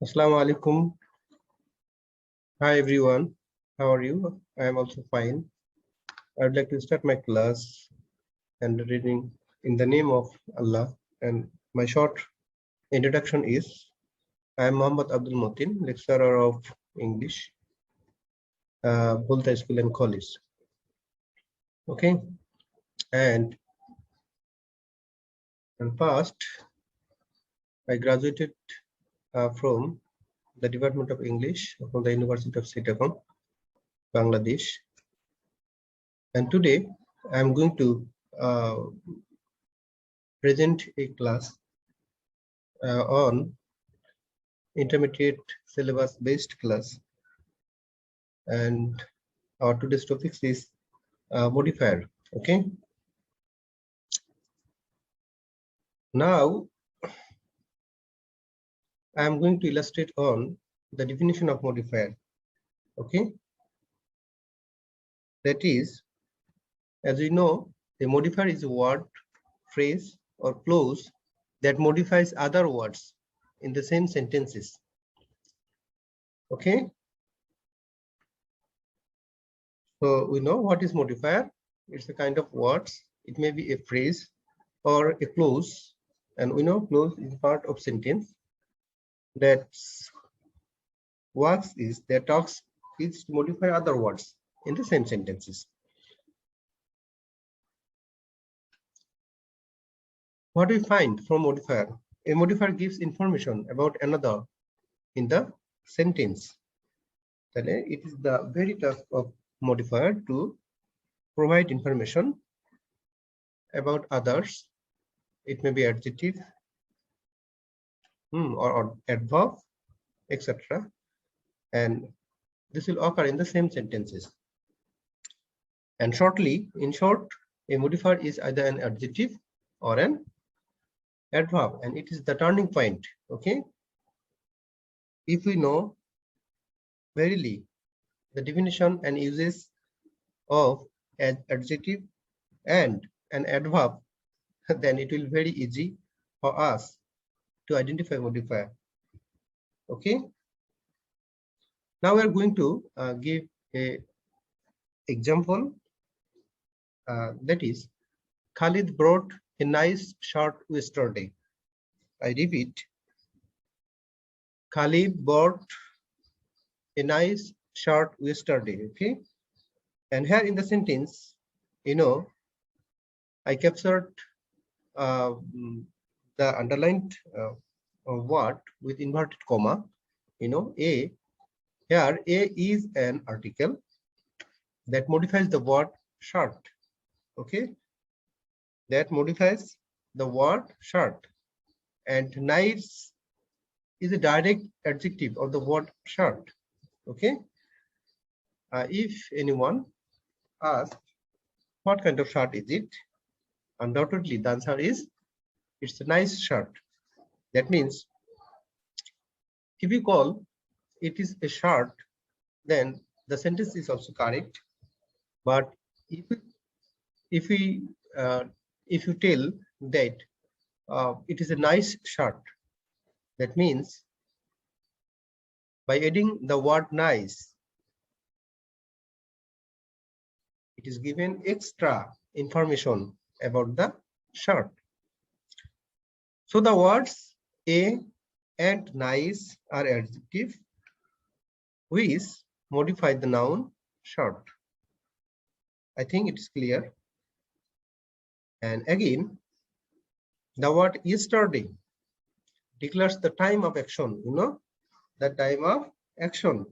Assalamu alaikum. Hi everyone. How are you? I am also fine. I would like to start my class and reading in the name of Allah. And my short introduction is I am Muhammad Abdul Motin, lecturer of English, Bulta School and College. Okay. And in past, I graduated from the Department of English from the University of Chittagong, Bangladesh. And today I am going to present a class on intermediate syllabus based class, and our today's topic is modifier. Okay, now I am going to illustrate on the definition of modifier. Okay, that is, as we know, a modifier is a word, phrase, or clause that modifies other words in the same sentences. Okay, so we know what is modifier. It's a kind of words. It may be a phrase or a clause, and we know clause is part of sentence that works is that talks is to modify other words in the same sentences. What we find from modifier? A modifier gives information about another in the sentence. It is the very task of modifier to provide information about others. It may be adjective or adverb, etc. And this will occur in the same sentences. And in short, a modifier is either an adjective or an adverb, and it is the turning point. Okay, if we know verily the definition and uses of an adjective and an adverb, then it will be very easy for us to identify modifier. Okay, now we are going to give a example, that is, Khalid brought a nice shirt yesterday. I repeat, Khalid bought a nice shirt yesterday. Okay, and here in the sentence, I captured the underlined word with inverted comma. A, here A is an article that modifies the word shirt. Okay, that modifies the word shirt, and nice is a direct adjective of the word shirt. Okay, if anyone asks what kind of shirt is it, undoubtedly the answer is it's a nice shirt. That means if we call it is a shirt, then the sentence is also correct. But if you tell that it is a nice shirt, that means by adding the word nice, it is given extra information about the shirt. So the words a and nice are adjective which modify the noun shirt. I think it is clear. And again, the word yesterday declares the time of action, the time of action,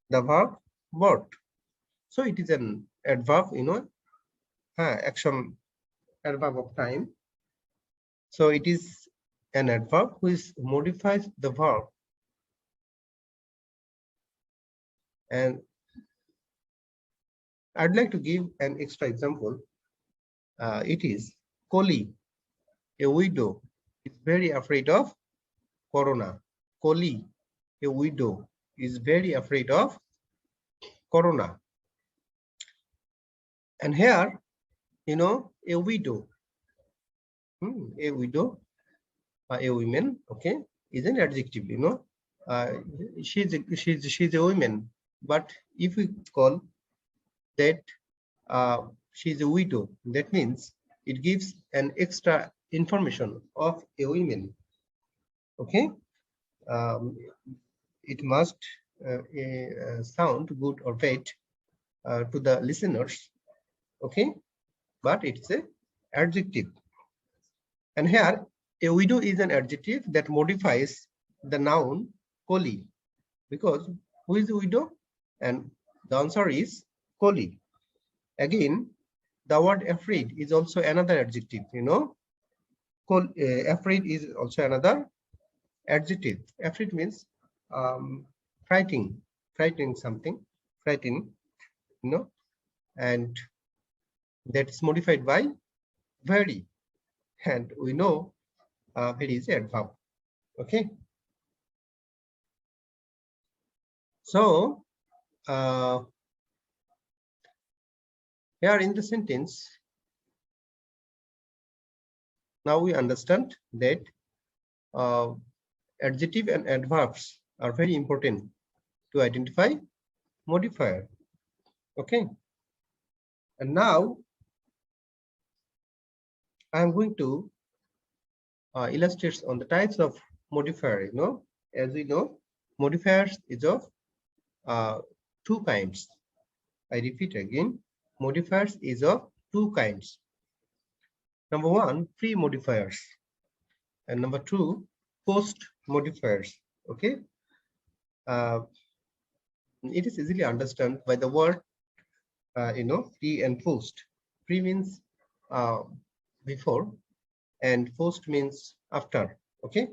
the verb bought. So it is an adverb, action, adverb of time. So it is an adverb which modifies the verb. And I'd like to give an extra example. It is Koli, a widow, is very afraid of corona. Koli, a widow, is very afraid of corona. And here, a widow, a widow, a woman, okay, is an adjective, uh, she's a woman. But if we call that she's a widow, that means it gives an extra information of a woman. Okay, um, it must sound good or bad to the listeners. Okay, but it's a adjective. And here, a widow is an adjective that modifies the noun Koli. Because who is a widow? And the answer is Koli. Again, the word afraid is also another adjective, you know. Afraid is also another adjective. Afraid means frightening something, frighten, you know, and that's modified by very. And we know very is adverb. Okay. So here in the sentence, now we understand that adjective and adverbs are very important to identify modifier. Okay. And now I am going to illustrate on the types of modifier. You know, as we know, modifiers is of two kinds. I repeat again, modifiers is of two kinds. Number one, pre-modifiers, and number two, post-modifiers. Okay, it is easily understood by the word, you know, pre and post. Pre means before, and post means after. Okay.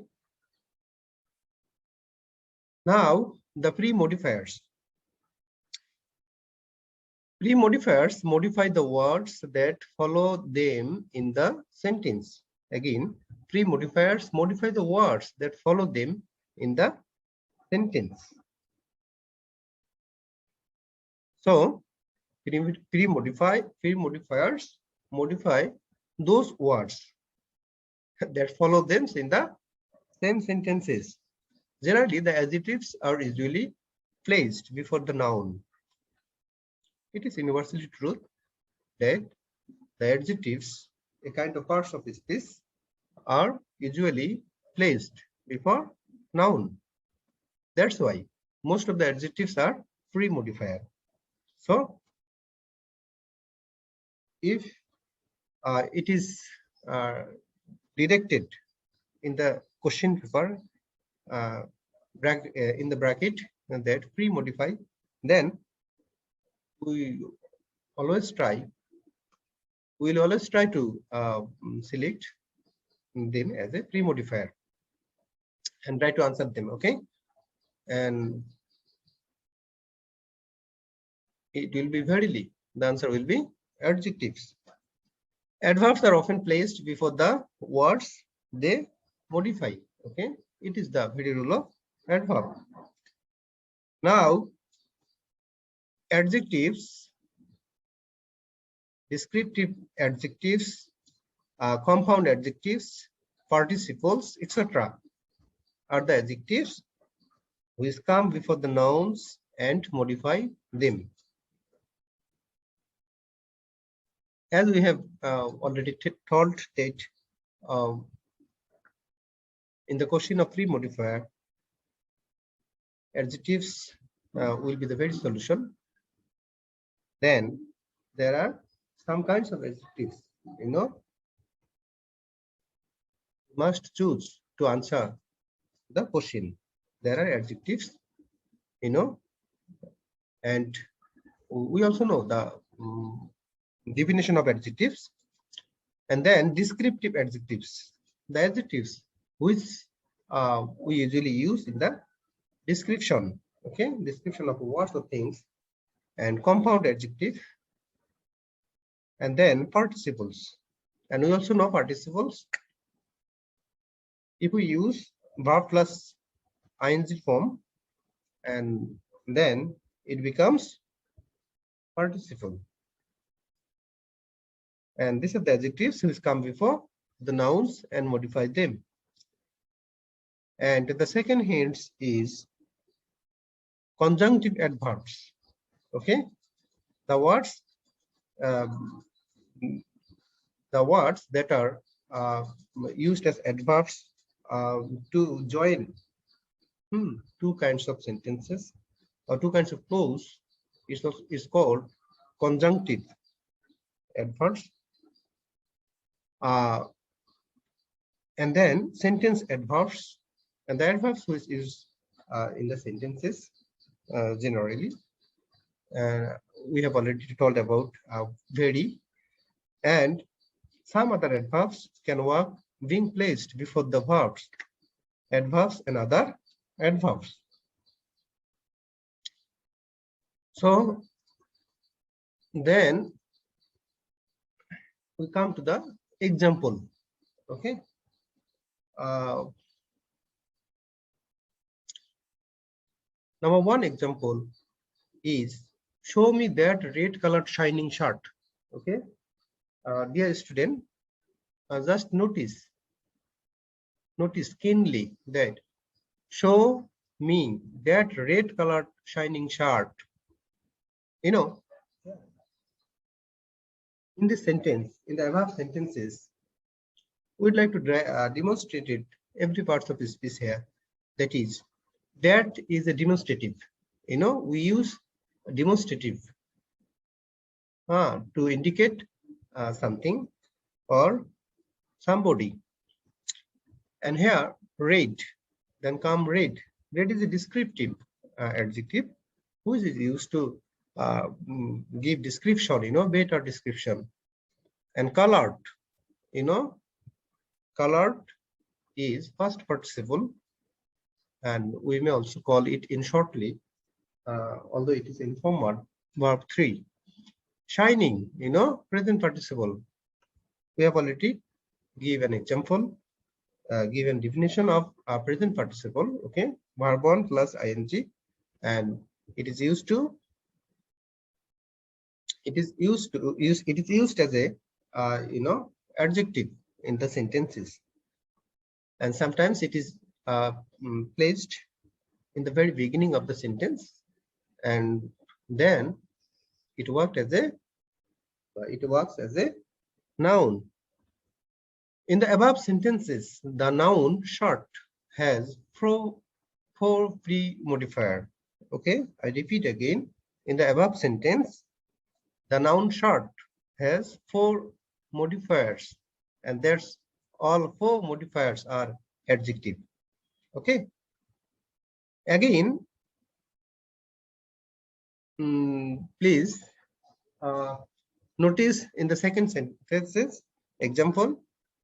Now the pre-modifiers. Pre-modifiers modify the words that follow them in the sentence. Again, pre-modifiers modify the words that follow them in the sentence. So, pre-modifiers modify those words that follow them in the same sentences. Generally, the adjectives are usually placed before the noun. It is universally true that the adjectives, a kind of parts of speech, are usually placed before noun. That's why most of the adjectives are pre-modifier. So, if it is directed in the question paper in the bracket that pre-modify, then we will always try to select them as a pre-modifier and try to answer them. Okay, and it will be verily the answer will be adjectives. Adverbs are often placed before the words they modify. Okay, it is the very rule of adverb. Now, adjectives, descriptive adjectives, compound adjectives, participles, etc. are the adjectives which come before the nouns and modify them. As we have already told that in the question of pre-modifier, adjectives will be the very solution. Then there are some kinds of adjectives, you know, you must choose to answer the question. There are adjectives, you know, and we also know the definition of adjectives, and then descriptive adjectives, the adjectives which we usually use in the description. Okay, description of words or things, and compound adjective, and then participles. And we also know participles, if we use verb plus ing form, and then it becomes participle. And these are the adjectives which come before the nouns and modify them. And the second hint is conjunctive adverbs. Okay, the words um, that are used as adverbs to join two kinds of sentences or two kinds of clause is called conjunctive adverbs. And then sentence adverbs, and the adverbs which is in the sentences generally. We have already told about very, and some other adverbs can work being placed before the verbs, adverbs and other adverbs. So then we come to the example. Okay. Number one example is show me that red colored shining shirt. Okay. Dear student, just notice keenly that show me that red colored shining shirt. You know, in this sentence, in the above sentences, we'd like to demonstrate it every part of the speech here. That is a demonstrative. You know, we use demonstrative to indicate something or somebody. And here red, then come red. Red is a descriptive adjective which is used to give description, you know, better description. And colored, you know, colored is past participle, and we may also call it in shortly, although it is informal, verb 3. Shining, you know, present participle. We have already given an example, given definition of present participle. Okay, verb 1 plus ing, and it is used as a you know, adjective in the sentences, and sometimes it is placed in the very beginning of the sentence, and then it works as a noun. In the above sentences, the noun shirt has four pre-modifier. Okay, I repeat again. In the above sentence, the noun shirt has 4 modifiers, and that's all 4 modifiers are adjective. Okay. Again, please notice in the second sentence example.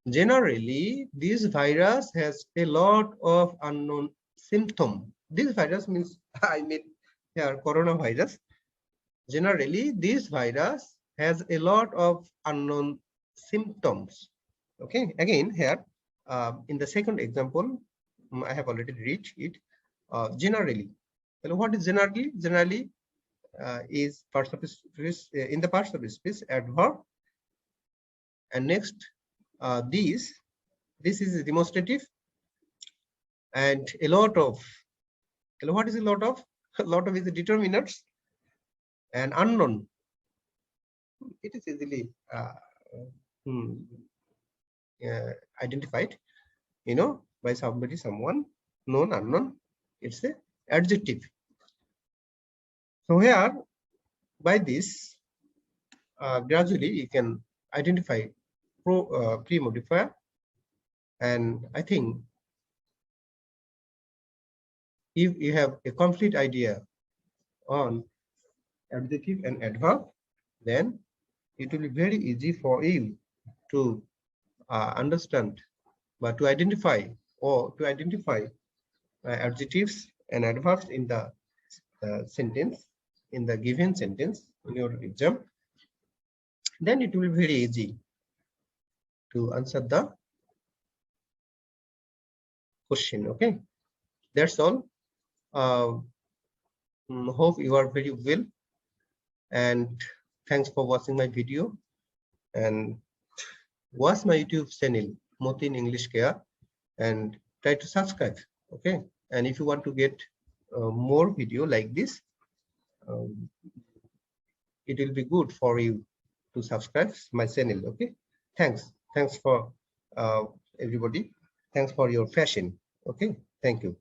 Generally, this virus has a lot of unknown symptoms. This virus means I mean here coronavirus. Generally, this virus has a lot of unknown symptoms. Okay, again here in the second example, I have already reached it. Generally, well, what is generally? Generally is parts of speech, in the parts of speech adverb, and next this is a demonstrative, and a lot of. What is a lot of? A lot of is the determinants, and unknown. It is easily identified, you know, by somebody, someone, known, unknown. It's a adjective. So here, by this, gradually you can identify pre-modifier, and I think if you have a complete idea on adjective and adverb, then it will be very easy for you to understand, but to identify adjectives and adverbs in the sentence, in the given sentence in your exam. Then it will be very easy to answer the question. Okay, that's all. Hope you are very well, and thanks for watching my video, and watch my YouTube channel Motin English Care, and try to subscribe. Okay, and if you want to get more video like this, it will be good for you to subscribe my channel. Okay, thanks for everybody. Thanks for your passion. Okay, thank you.